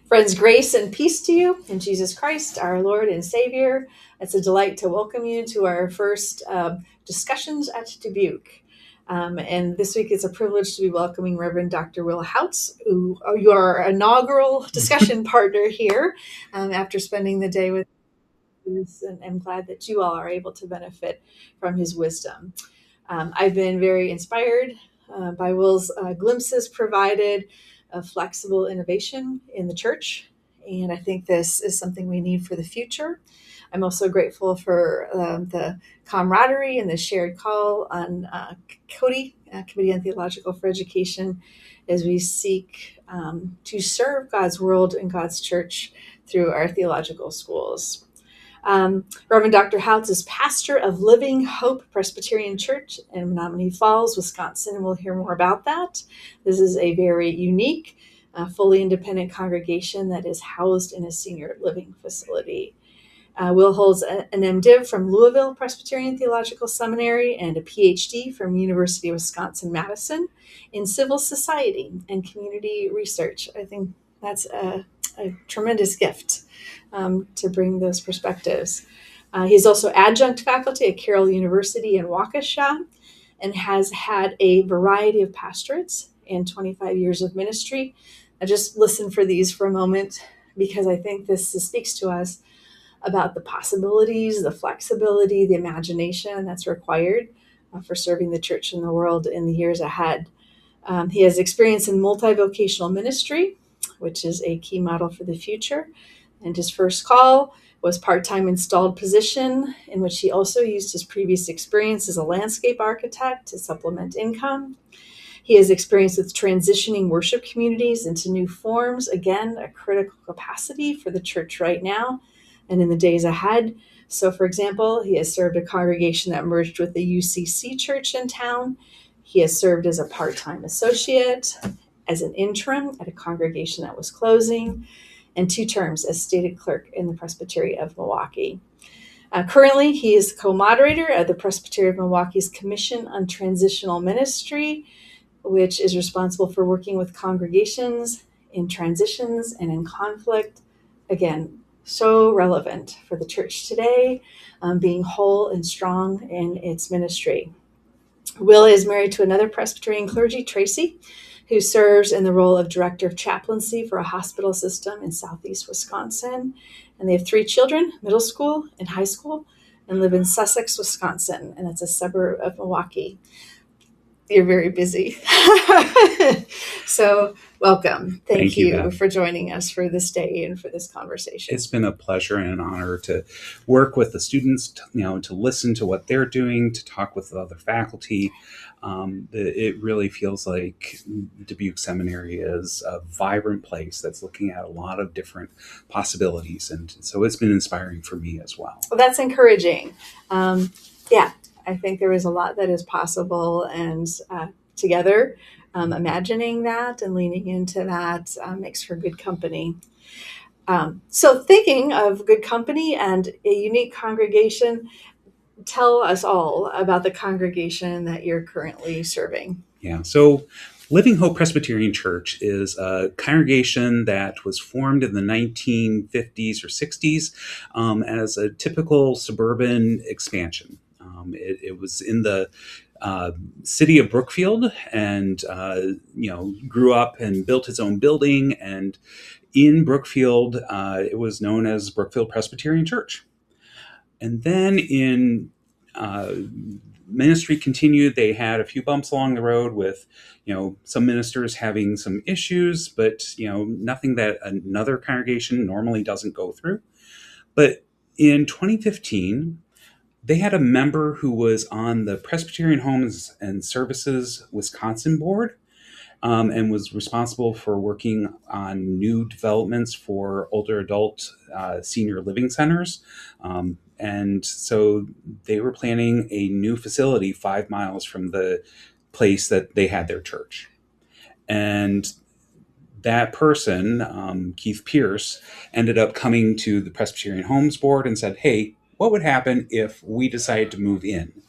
Friends, grace and peace to you in Jesus Christ, our Lord and Savior. It's a delight to welcome you to our first discussions at Dubuque. And this week it's a privilege to be welcoming Reverend Dr. Will Houts, who you are our inaugural discussion partner here after spending the day with us, and I'm glad that you all are able to benefit from his wisdom. I've been very inspired by Will's glimpses provided of flexible innovation in the church. And I think this is something we need for the future. I'm also grateful for the camaraderie and the shared call on Cody, Committee on Theological for Education, as we seek to serve God's world and God's church through our theological schools. Reverend Dr. Houts is pastor of Living Hope Presbyterian Church in Menominee Falls, Wisconsin, and we'll hear more about that. This is a very unique, fully independent congregation that is housed in a senior living facility. Will holds an MDiv from Louisville Presbyterian Theological Seminary and a PhD from University of Wisconsin-Madison in civil society and community research. I think that's a tremendous gift to bring those perspectives. He's also adjunct faculty at Carroll University in Waukesha and has had a variety of pastorates and 25 years of ministry. I just listen for these for a moment because I think this speaks to us about the possibilities, the flexibility, the imagination that's required for serving the church and the world in the years ahead. He has experience in multi-vocational ministry, which is a key model for the future. And his first call was part-time installed position, in which he also used his previous experience as a landscape architect to supplement income. He has experience with transitioning worship communities into new forms, again, a critical capacity for the church right now and in the days ahead. So, for example, he has served a congregation that merged with the UCC church in town. He has served as a part-time associate, as an interim at a congregation that was closing, and 2 terms as stated clerk in the Presbytery of Milwaukee. Currently, he is co-moderator of the Presbytery of Milwaukee's Commission on Transitional Ministry, which is responsible for working with congregations in transitions and in conflict. Again, so relevant for the church today, being whole and strong in its ministry. Will is married to another Presbyterian clergy, Tracy, who serves in the role of director of chaplaincy for a hospital system in southeast Wisconsin. And they have 3 children, middle school and high school, and live in Sussex, Wisconsin, and that's a suburb of Milwaukee. You're very busy. So welcome. Thank you for joining us for this day and for this conversation. It's been a pleasure and an honor to work with the students, to listen to what they're doing, to talk with the other faculty. It really feels like Dubuque Seminary is a vibrant place that's looking at a lot of different possibilities. And so it's been inspiring for me as well. Well, that's encouraging. I think there is a lot that is possible, and together, imagining that and leaning into that makes for good company. So thinking of good company and a unique congregation, tell us all about the congregation that you're currently serving. Yeah, so Living Hope Presbyterian Church is a congregation that was formed in the 1950s or 60s as a typical suburban expansion. It was in the city of Brookfield, and grew up and built its own building. And in Brookfield, it was known as Brookfield Presbyterian Church. And then in ministry continued. They had a few bumps along the road with, some ministers having some issues, but nothing that another congregation normally doesn't go through. But in 2015. They had a member who was on the Presbyterian Homes and Services Wisconsin board and was responsible for working on new developments for older adult senior living centers. And so they were planning a new facility 5 miles from the place that they had their church. And that person, Keith Pierce, ended up coming to the Presbyterian Homes Board and said, hey, what would happen if we decided to move in?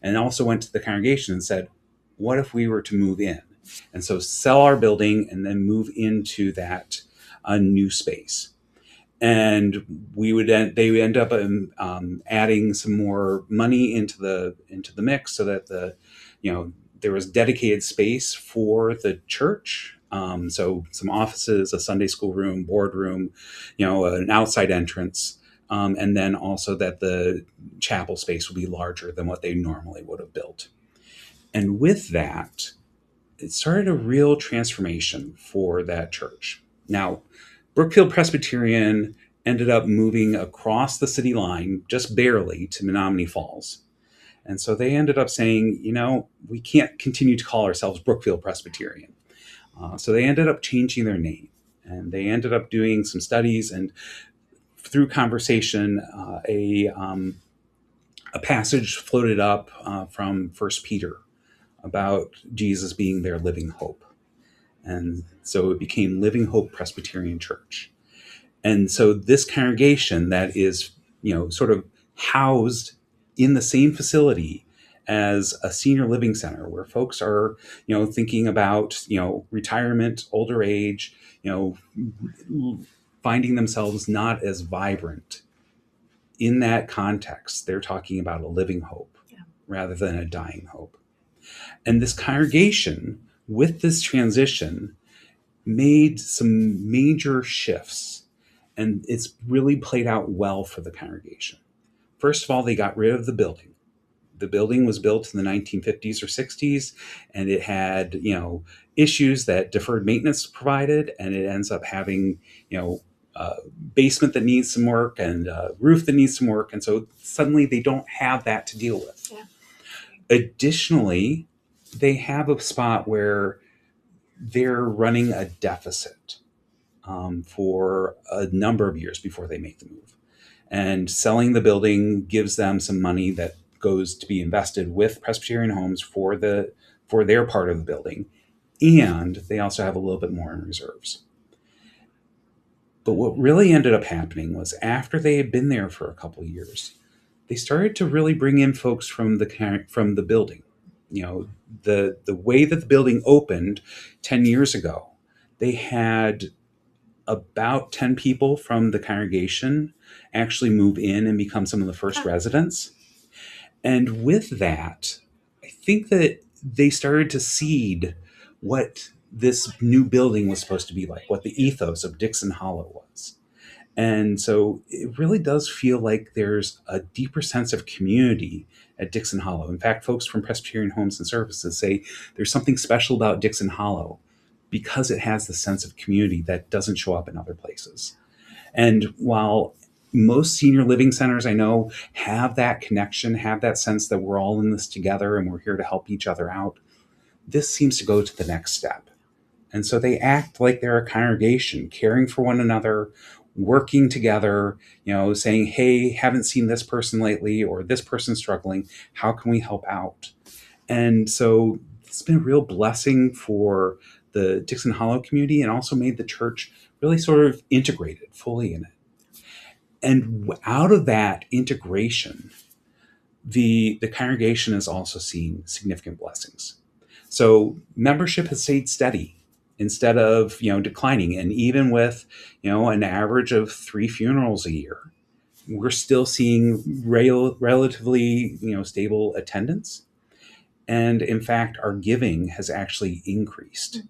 And also went to the congregation and said, what if we were to move in? And so sell our building and then move into that a new space. And they would end up adding some more money into the mix, so that there was dedicated space for the church. So some offices, a Sunday school room, boardroom, an outside entrance, and then also that the chapel space would be larger than what they normally would have built. And with that, it started a real transformation for that church. Now, Brookfield Presbyterian ended up moving across the city line just barely to Menominee Falls. And so they ended up saying, we can't continue to call ourselves Brookfield Presbyterian. So they ended up changing their name. And they ended up doing some studies, and through conversation, a passage floated up from 1 Peter about Jesus being their living hope. And so it became Living Hope Presbyterian Church. And so this congregation that is, sort of housed in the same facility as a senior living center, where folks are, thinking about, retirement, older age, finding themselves not as vibrant. In that context, they're talking about a living hope rather than a dying hope. And this congregation, with this transition, made some major shifts, and it's really played out well for the congregation. First of all, they got rid of the building. The building was built in the 1950s or 60s, and it had, issues that deferred maintenance provided, and it ends up having, basement that needs some work and roof that needs some work. And so suddenly they don't have that to deal with. Yeah. Additionally, they have a spot where they're running a deficit for a number of years before they make the move. And selling the building gives them some money that goes to be invested with Presbyterian Homes for their part of the building. And they also have a little bit more in reserves. But what really ended up happening was, after they had been there for a couple of years, they started to really bring in folks from the building. The way that the building opened 10 years ago, they had about 10 people from the congregation actually move in and become some of the first residents. And with that, I think that they started to seed what this new building was supposed to be like, what the ethos of Dixon Hollow was. And so it really does feel like there's a deeper sense of community at Dixon Hollow. In fact, folks from Presbyterian Homes and Services say there's something special about Dixon Hollow because it has the sense of community that doesn't show up in other places. And while most senior living centers I know have that connection, have that sense that we're all in this together and we're here to help each other out, this seems to go to the next step. And so they act like they're a congregation, caring for one another, working together, saying, hey, haven't seen this person lately, or this person's struggling. How can we help out? And so it's been a real blessing for the Dixon Hollow community, and also made the church really sort of integrated fully in it. And out of that integration, the congregation has also seen significant blessings. So membership has stayed steady instead of, declining. And even with, an average of 3 funerals a year, we're still seeing relatively, stable attendance. And in fact, our giving has actually increased.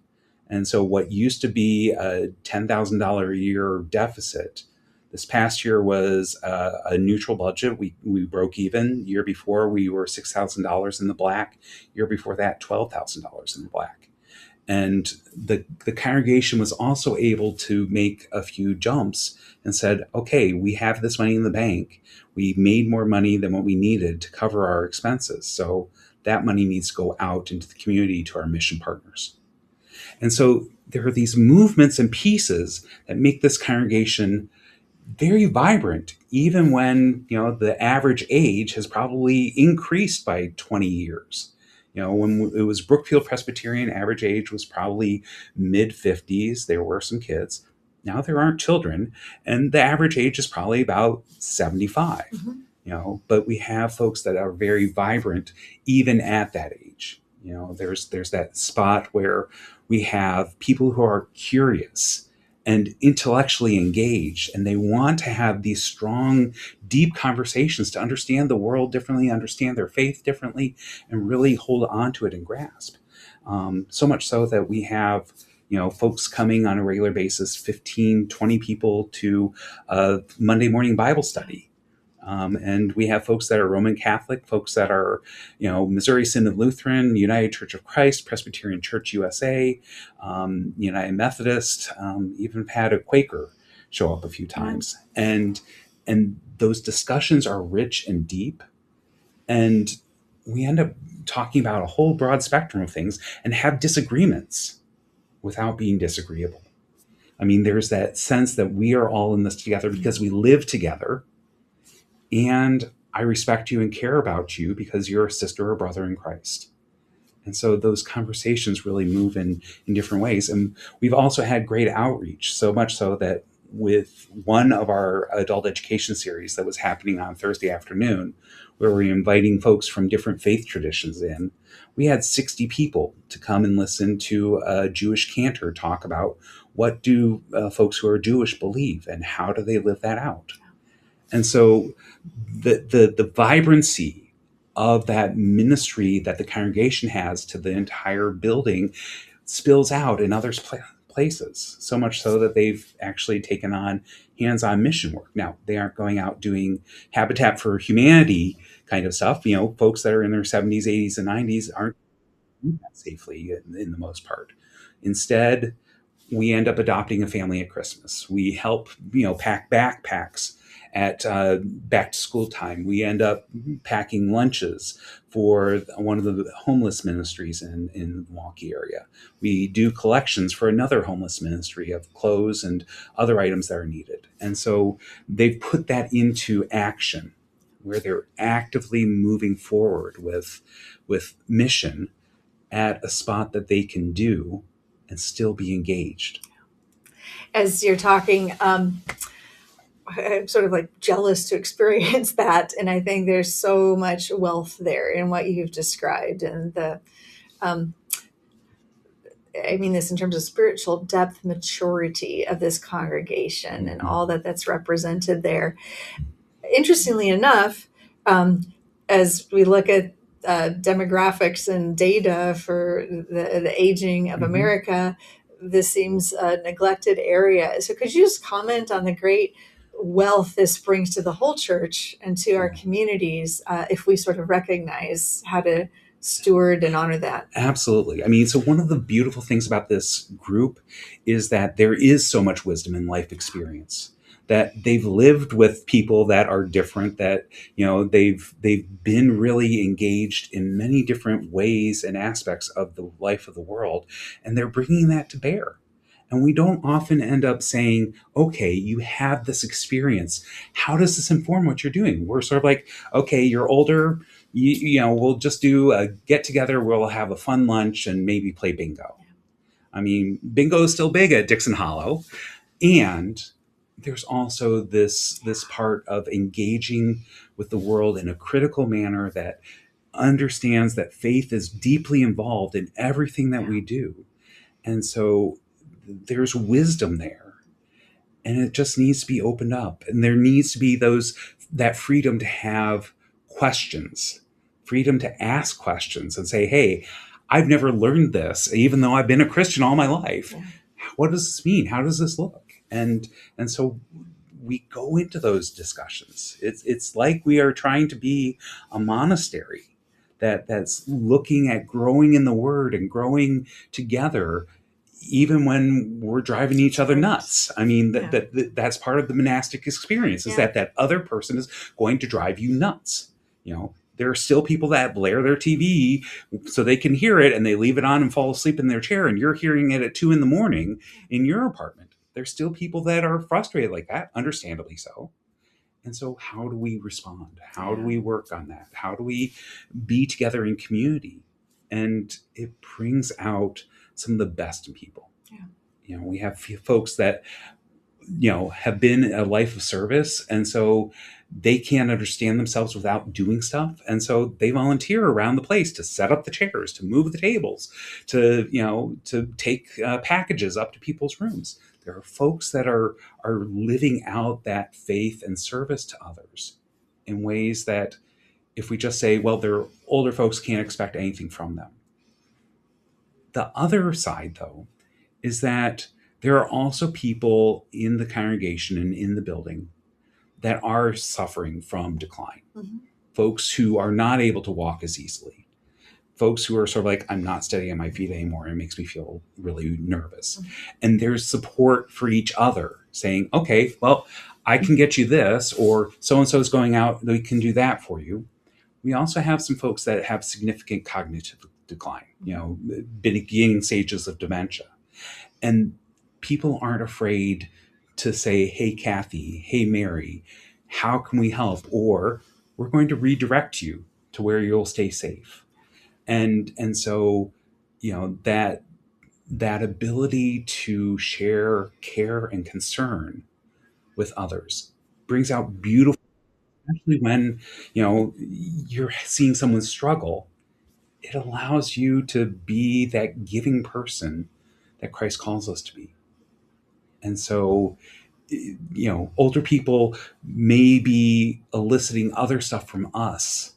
And so what used to be a $10,000 a year deficit, this past year was a neutral budget. We broke even. Year before, we were $6,000 in the black. Year before that, $12,000 in the black. And the congregation was also able to make a few jumps and said, okay, we have this money in the bank. We made more money than what we needed to cover our expenses. So that money needs to go out into the community to our mission partners. And so there are these movements and pieces that make this congregation very vibrant, even when, the average age has probably increased by 20 years. When it was Brookfield Presbyterian, average age was probably mid-50s. There were some kids. Now there aren't children, and the average age is probably about 75. Mm-hmm. But we have folks that are very vibrant even at that age. There's that spot where we have people who are curious and intellectually engaged, and they want to have these strong, deep conversations to understand the world differently, understand their faith differently, and really hold on to it and grasp. So much so that we have folks coming on a regular basis, 15, 20 people to a Monday morning Bible study. And we have folks that are Roman Catholic, folks that are, Missouri Synod Lutheran, United Church of Christ, Presbyterian Church USA, United Methodist, even had a Quaker show up a few times. And those discussions are rich and deep. And we end up talking about a whole broad spectrum of things and have disagreements without being disagreeable. I mean, there's that sense that we are all in this together because we live together. And I respect you and care about you because you're a sister or brother in Christ. And so those conversations really move in different ways. And we've also had great outreach, so much so that with one of our adult education series that was happening on Thursday afternoon, where we were inviting folks from different faith traditions in, we had 60 people to come and listen to a Jewish cantor talk about what do folks who are Jewish believe and how do they live that out. And so the vibrancy of that ministry that the congregation has to the entire building spills out in other places, so much so that they've actually taken on hands-on mission work. Now, they aren't going out doing Habitat for Humanity kind of stuff. Folks that are in their 70s, 80s, and 90s aren't doing that safely in the most part. Instead, we end up adopting a family at Christmas. We help, pack backpacks at back to school time. We end up packing lunches for one of the homeless ministries in the Milwaukee area. We do collections for another homeless ministry of clothes and other items that are needed. And so they've put that into action where they're actively moving forward with mission at a spot that they can do and still be engaged. As you're talking, I'm sort of like jealous to experience that. And I think there's so much wealth there in what you've described. And I mean this in terms of spiritual depth, maturity of this congregation and all that's represented there. Interestingly enough, as we look at demographics and data for the aging of America, this seems a neglected area. So could you just comment on the great wealth this brings to the whole church and to our communities if we sort of recognize how to steward and honor that? Absolutely. I mean, so one of the beautiful things about this group is that there is so much wisdom and life experience, that they've lived with people that are different, that they've been really engaged in many different ways and aspects of the life of the world, and they're bringing that to bear. And we don't often end up saying, okay, you have this experience. How does this inform what you're doing? We're sort of like, okay, you're older, we'll just do a get together, we'll have a fun lunch and maybe play bingo. I mean, bingo is still big at Dixon Hollow. And there's also this part of engaging with the world in a critical manner that understands that faith is deeply involved in everything that we do. And so there's wisdom there, and it just needs to be opened up. And there needs to be that freedom to have questions, freedom to ask questions and say, hey, I've never learned this, even though I've been a Christian all my life. Yeah. What does this mean? How does this look? And so we go into those discussions. It's like we are trying to be a monastery that's looking at growing in the Word and growing together, even when we're driving each other nuts. I mean, that's part of the monastic experience, is that other person is going to drive you nuts. There are still people that blare their TV so they can hear it, and they leave it on and fall asleep in their chair, and you're hearing it at 2 a.m. in your apartment. There's still people that are frustrated like that, understandably so. And so how do we respond? How do we work on that? How do we be together in community? And it brings out some of the best in people. Yeah. We have folks that, have been a life of service. And so they can't understand themselves without doing stuff. And so they volunteer around the place to set up the chairs, to move the tables, to take packages up to people's rooms. There are folks that are living out that faith and service to others in ways that if we just say, well, they're older folks, can't expect anything from them. The other side, though, is that there are also people in the congregation and in the building that are suffering from decline. Mm-hmm. Folks who are not able to walk as easily. Folks who are sort of like, I'm not steady on my feet anymore. It makes me feel really nervous. Mm-hmm. And there's support for each other saying, okay, well, I can get you this, or so-and-so is going out, we can do that for you. We also have some folks that have significant cognitive decline, beginning stages of dementia. And people aren't afraid to say, hey, Kathy, hey, Mary, how can we help? Or we're going to redirect you to where you'll stay safe. And so, that ability to share care and concern with others brings out beautiful, especially when, you're seeing someone struggle. It allows you to be that giving person that Christ calls us to be. And so, older people may be eliciting other stuff from us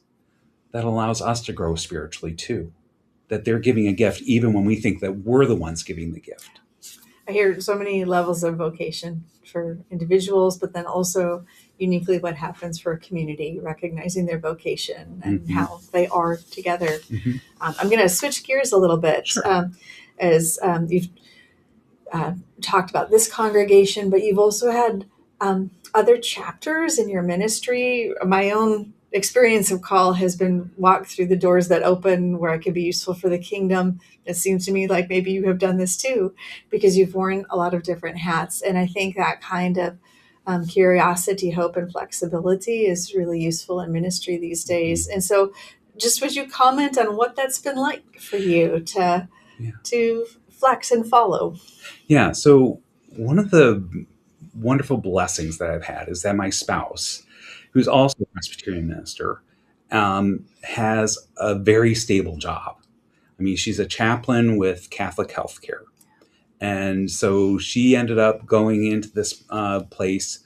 that allows us to grow spiritually too. That they're giving a gift even when we think that we're the ones giving the gift. I hear so many levels of vocation for individuals, but then also uniquely what happens for a community, recognizing their vocation and Mm-hmm. how they are together. Mm-hmm. I'm going to switch gears a little bit. Sure. As you've talked about this congregation, but you've also had other chapters in your ministry. My own experience of call has been walked through the doors that open where I could be useful for the kingdom. It seems to me like maybe you have done this too, because you've worn a lot of different hats. And I think that kind of curiosity, hope, and flexibility is really useful in ministry these days. And so just would you comment on what that's been like for you to flex and follow? Yeah. So one of the wonderful blessings that I've had is that my spouse, who's also a Presbyterian minister, has a very stable job. I mean, she's a chaplain with Catholic healthcare. And so she ended up going into this place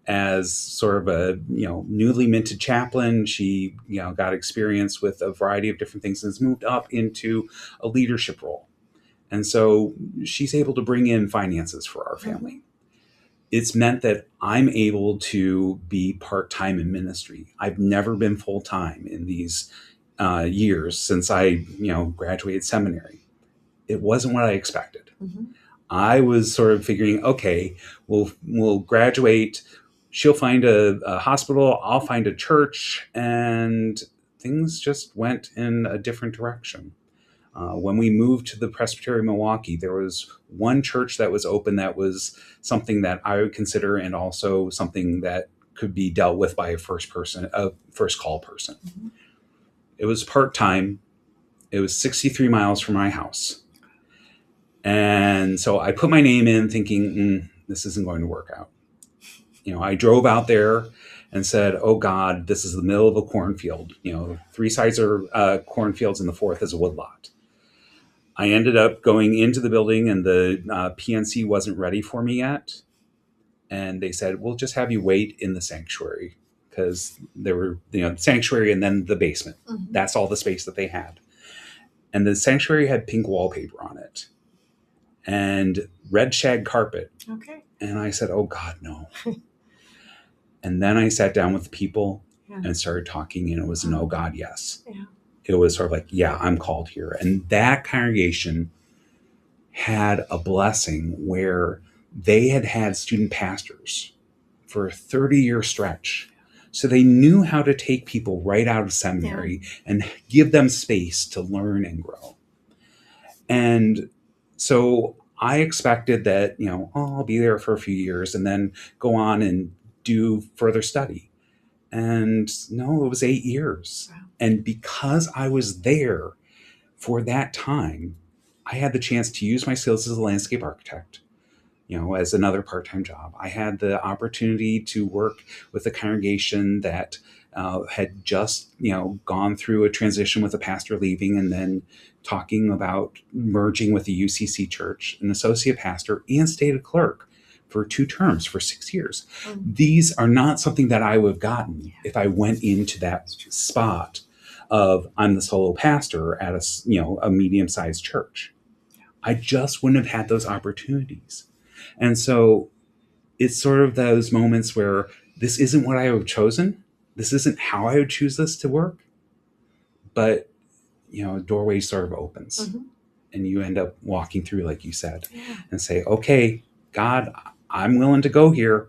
as sort of a, newly minted chaplain. She, got experience with a variety of different things and has moved up into a leadership role. And so she's able to bring in finances for our family. It's meant that I'm able to be part-time in ministry. I've never been full-time in these years since I, graduated seminary. It wasn't what I expected. Mm-hmm. I was sort of figuring, okay, we'll graduate. She'll find a hospital. I'll find a church, and things just went in a different direction. When we moved to the Presbytery of Milwaukee, there was one church that was open that was something that I would consider, and also something that could be dealt with by a first call person. Mm-hmm. It was part-time. It was 63 miles from my house. And so I put my name in thinking, this isn't going to work out. I drove out there and said, oh God, this is the middle of a cornfield. 3 sides are cornfields and the 4th is a woodlot. I ended up going into the building, and the PNC wasn't ready for me yet. And they said, we'll just have you wait in the sanctuary, because there were, the sanctuary and then the basement. Mm-hmm. That's all the space that they had. And the sanctuary had pink wallpaper on it and red shag carpet. Okay. And I said, oh God, no. And then I sat down with the people and started talking, and it was no, God, yes. Yeah. It was sort of like, yeah, I'm called here. And that congregation had a blessing where they had student pastors for a 30-year stretch. So they knew how to take people right out of seminary and give them space to learn and grow. And so I expected that, I'll be there for a few years and then go on and do further study. And no, it was 8 years. Wow. And because I was there for that time, I had the chance to use my skills as a landscape architect, as another part-time job. I had the opportunity to work with a congregation that had just, gone through a transition with a pastor leaving and then talking about merging with the UCC church, an associate pastor and stated clerk for 2 terms for 6 years. These are not something that I would have gotten if I went into that spot of I'm the solo pastor at a medium-sized church. I just wouldn't have had those opportunities. And so it's sort of those moments where this isn't what I would have chosen. This isn't how I would choose this to work. But, a doorway sort of opens. And you end up walking through, like you said, and say, okay, God, I'm willing to go here.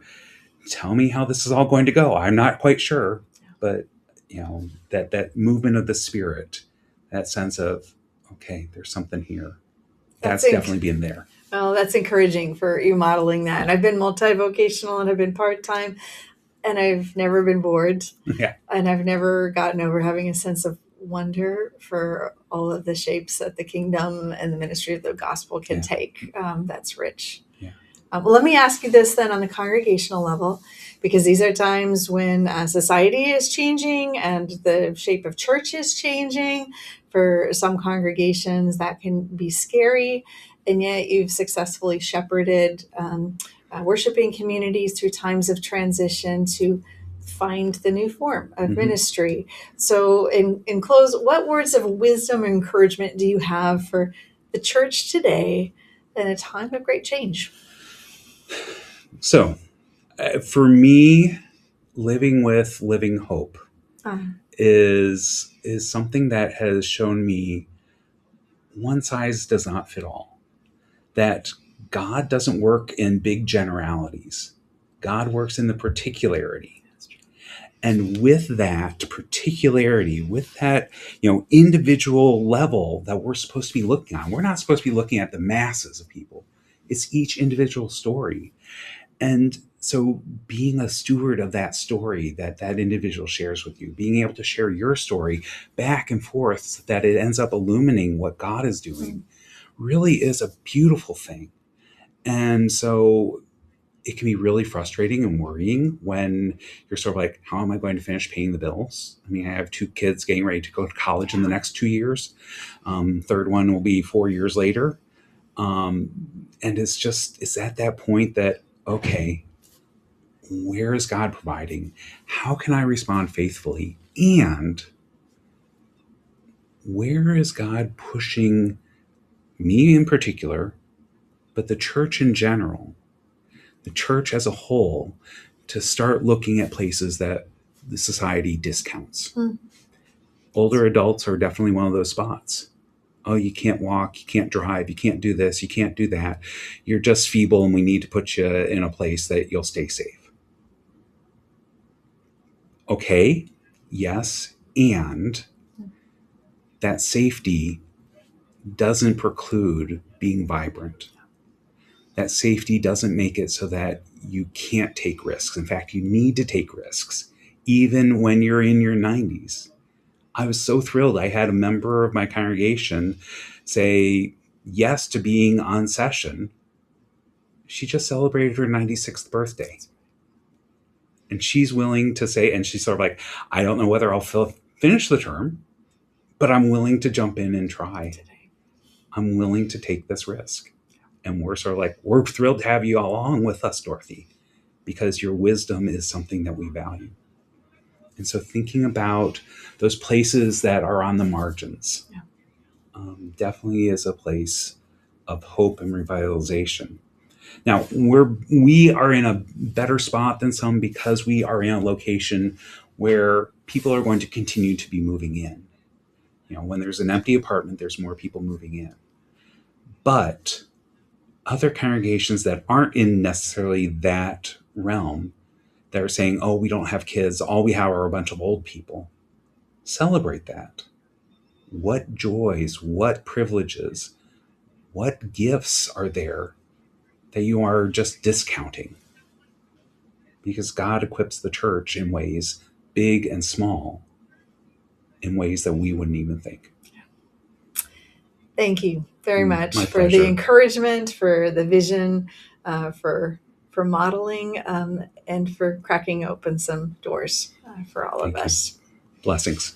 Tell me how this is all going to go. I'm not quite sure, but that movement of the Spirit, that sense of, okay, there's something here. That's definitely been there. Oh, that's encouraging for you modeling that. And I've been multivocational and I've been part-time and I've never been bored. Yeah. And I've never gotten over having a sense of wonder for all of the shapes that the kingdom and the ministry of the gospel can take. That's rich. Yeah. Well, let me ask you this then on the congregational level, because these are times when society is changing and the shape of church is changing. For some congregations, that can be scary, and yet you've successfully shepherded worshiping communities through times of transition to find the new form of ministry. So in close, what words of wisdom and encouragement do you have for the church today in a time of great change? So for me, living with living hope is something that has shown me one size does not fit all. That God doesn't work in big generalities. God works in the particularity. And with that particularity, with that, individual level that we're supposed to be looking on, we're not supposed to be looking at the masses of people. It's each individual story. And so being a steward of that story that individual shares with you, being able to share your story back and forth so that it ends up illuminating what God is doing really is a beautiful thing. And so it can be really frustrating and worrying when you're sort of like, how am I going to finish paying the bills? I mean, I have 2 kids getting ready to go to college in the next 2 years. Third one will be 4 years later. And it's at that point that, okay, where is God providing? How can I respond faithfully? And where is God pushing me in particular, but the church in general, the church as a whole, to start looking at places that the society discounts? Older adults are definitely one of those spots. Oh, you can't walk, you can't drive, you can't do this, you can't do that. You're just feeble and we need to put you in a place that you'll stay safe. Okay, yes, and that safety doesn't preclude being vibrant. That safety doesn't make it so that you can't take risks. In fact, you need to take risks, even when you're in your 90s. I was so thrilled. I had a member of my congregation say yes to being on session. She just celebrated her 96th birthday. And she's willing to say, and she's sort of like, I don't know whether I'll finish the term, but I'm willing to jump in and try. I'm willing to take this risk. And we're sort of like, we're thrilled to have you along with us, Dorothy, because your wisdom is something that we value. And so thinking about those places that are on the margins definitely is a place of hope and revitalization. Now, we are in a better spot than some because we are in a location where people are going to continue to be moving in. When there's an empty apartment, there's more people moving in. But other congregations that aren't in necessarily that realm, that are saying, oh, we don't have kids, all we have are a bunch of old people. Celebrate that. What joys, what privileges, what gifts are there that you are just discounting? Because God equips the church in ways big and small, in ways that we wouldn't even think. Thank you very much My for pleasure. the encouragement, for the vision, for modeling, and for cracking open some doors for all of us. Blessings.